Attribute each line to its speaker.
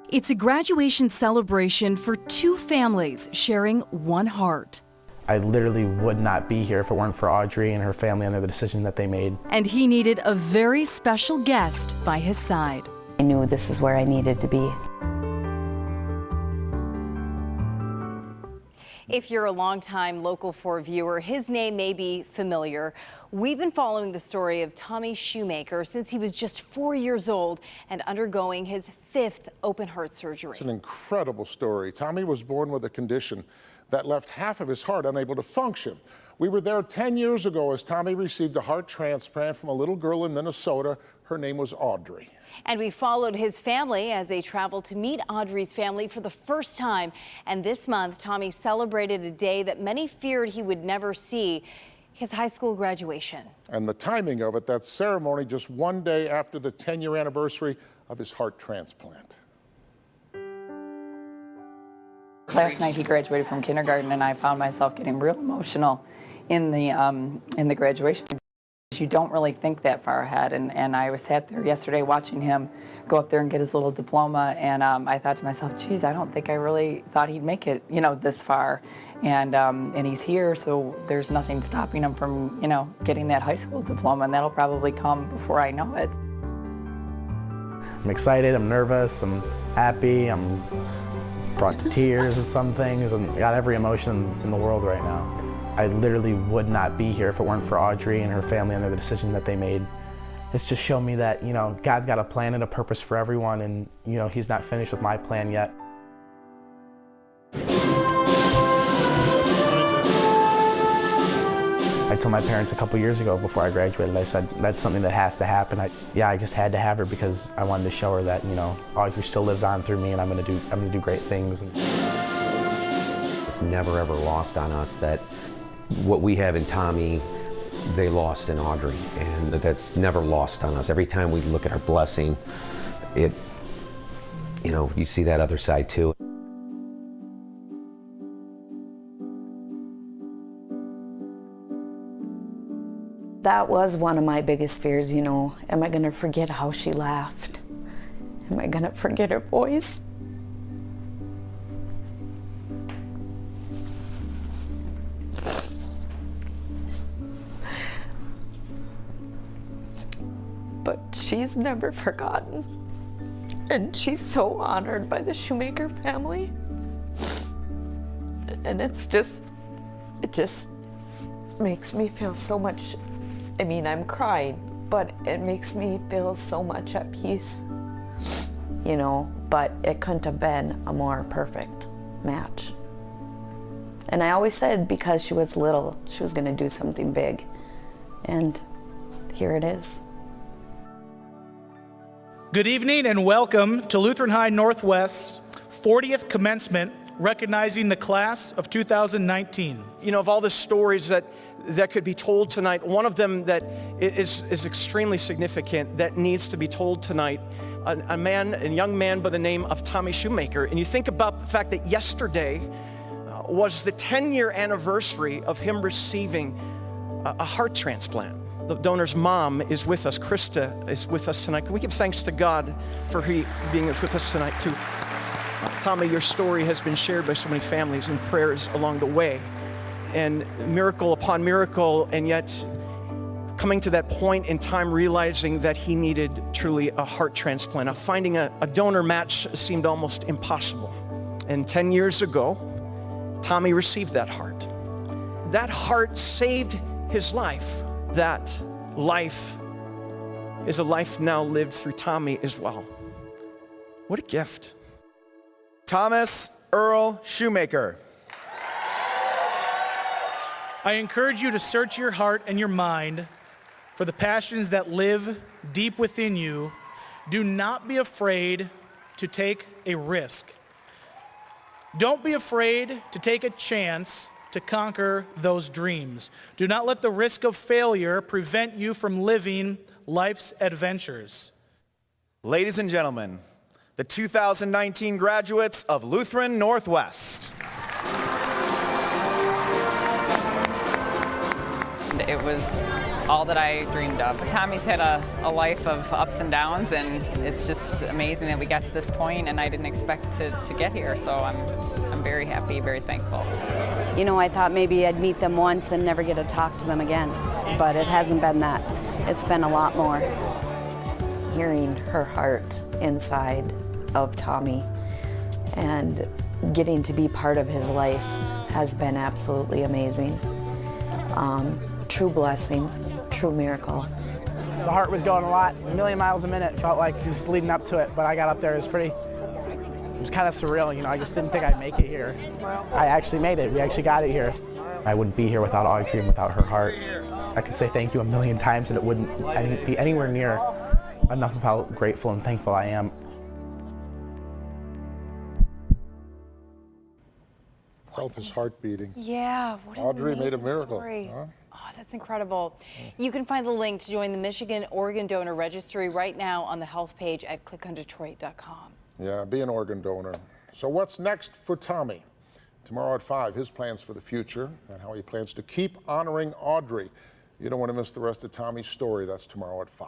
Speaker 1: It's a graduation celebration for two families sharing one heart.
Speaker 2: I literally would not be here if it weren't for Audrey and her family and the decision that they made.
Speaker 1: And he needed a very special guest by his side.
Speaker 3: I knew this is where I needed to be.
Speaker 4: If you're a longtime Local 4 viewer, his name may be familiar. We've been following the story of Tommy Schomaker since he was just 4 years old and undergoing his 5th open heart surgery.
Speaker 5: It's an incredible story. Tommy was born with a condition that left half of his heart unable to function. We were there 10 years ago as Tommy received a heart transplant from a little girl in Minnesota. Her name was Audrey.
Speaker 4: And we followed his family as they traveled to meet Audrey's family for the first time. And this month, Tommy celebrated a day that many feared he would never see, his high school graduation.
Speaker 5: And the timing of it, that ceremony just one day after the 10-year anniversary of his heart transplant.
Speaker 6: Last night he graduated from kindergarten, and I found myself getting real emotional in the graduation. You don't really think that far ahead, and I sat there yesterday watching him go up there and get his little diploma, and I thought to myself, geez, I don't think I really thought he'd make it, this far, and he's here, so there's nothing stopping him from, getting that high school diploma, and that'll probably come before I know it.
Speaker 2: I'm excited, I'm nervous, I'm happy, I'm brought to tears with some things, and I got every emotion in the world right now. I literally would not be here if it weren't for Audrey and her family and the decision that they made. It's just shown me that, God's got a plan and a purpose for everyone, and, He's not finished with my plan yet. I told my parents a couple years ago before I graduated, I said, that's something that has to happen. I just had to have her because I wanted to show her that, Audrey still lives on through me, and I'm gonna do great things.
Speaker 7: It's never ever lost on us that what we have in Tommy, they lost in Audrey, and that's never lost on us. Every time we look at our blessing, you see that other side too.
Speaker 3: That was one of my biggest fears, am I gonna forget how she laughed? Am I gonna forget her voice? But she's never forgotten. And she's so honored by the Schomaker family. And it just makes me feel so much, I'm crying, but it makes me feel so much at peace, but it couldn't have been a more perfect match. And I always said because she was little, she was gonna do something big. And here it is.
Speaker 8: Good evening and welcome to Lutheran High Northwest's 40th commencement, recognizing the class of 2019.
Speaker 9: Of all the stories that could be told tonight, one of them that is extremely significant that needs to be told tonight, a young man by the name of Tommy Schomaker. And you think about the fact that yesterday was the 10-year anniversary of him receiving a heart transplant. The donor's mom is with us. Krista is with us tonight. Can we give thanks to God for being with us tonight too? Tommy, your story has been shared by so many families and prayers along the way. And miracle upon miracle, and yet coming to that point in time realizing that he needed truly a heart transplant. Finding a donor match seemed almost impossible. And 10 years ago, Tommy received that heart. That heart saved his life. That life is a life now lived through Tommy as well. What a gift.
Speaker 10: Thomas Earl Schomaker.
Speaker 8: I encourage you to search your heart and your mind for the passions that live deep within you. Do not be afraid to take a risk. Don't be afraid to take a chance to conquer those dreams. Do not let the risk of failure prevent you from living life's adventures.
Speaker 10: Ladies and gentlemen, the 2019 graduates of Lutheran Northwest.
Speaker 6: It was all that I dreamed of. Tommy's had a life of ups and downs, and it's just amazing that we got to this point, and I didn't expect to get here, so I'm very happy, very thankful.
Speaker 3: You know, I thought maybe I'd meet them once and never get to talk to them again, but it hasn't been that. It's been a lot more. Hearing her heart inside of Tommy and getting to be part of his life has been absolutely amazing. True blessing, true miracle.
Speaker 2: The heart was going a million miles a minute. It felt like just leading up to it, but I got up there, it was kind of surreal, you know, I just didn't think I'd make it here. I actually made it, we actually got it here. I wouldn't be here without Audrey and without her heart. I could say thank you a million times and it wouldn't be anywhere near enough of how grateful and thankful I am.
Speaker 5: Felt his heart beating.
Speaker 4: Yeah, what an
Speaker 5: Audrey made a
Speaker 4: amazing
Speaker 5: miracle.
Speaker 4: story.
Speaker 5: Huh?
Speaker 4: Oh, that's incredible. You can find the link to join the Michigan-Oregon Donor Registry right now on the health page at clickondetroit.com.
Speaker 5: Yeah, be an organ donor. So what's next for Tommy? Tomorrow at 5, his plans for the future and how he plans to keep honoring Audrey. You don't want to miss the rest of Tommy's story. That's tomorrow at 5.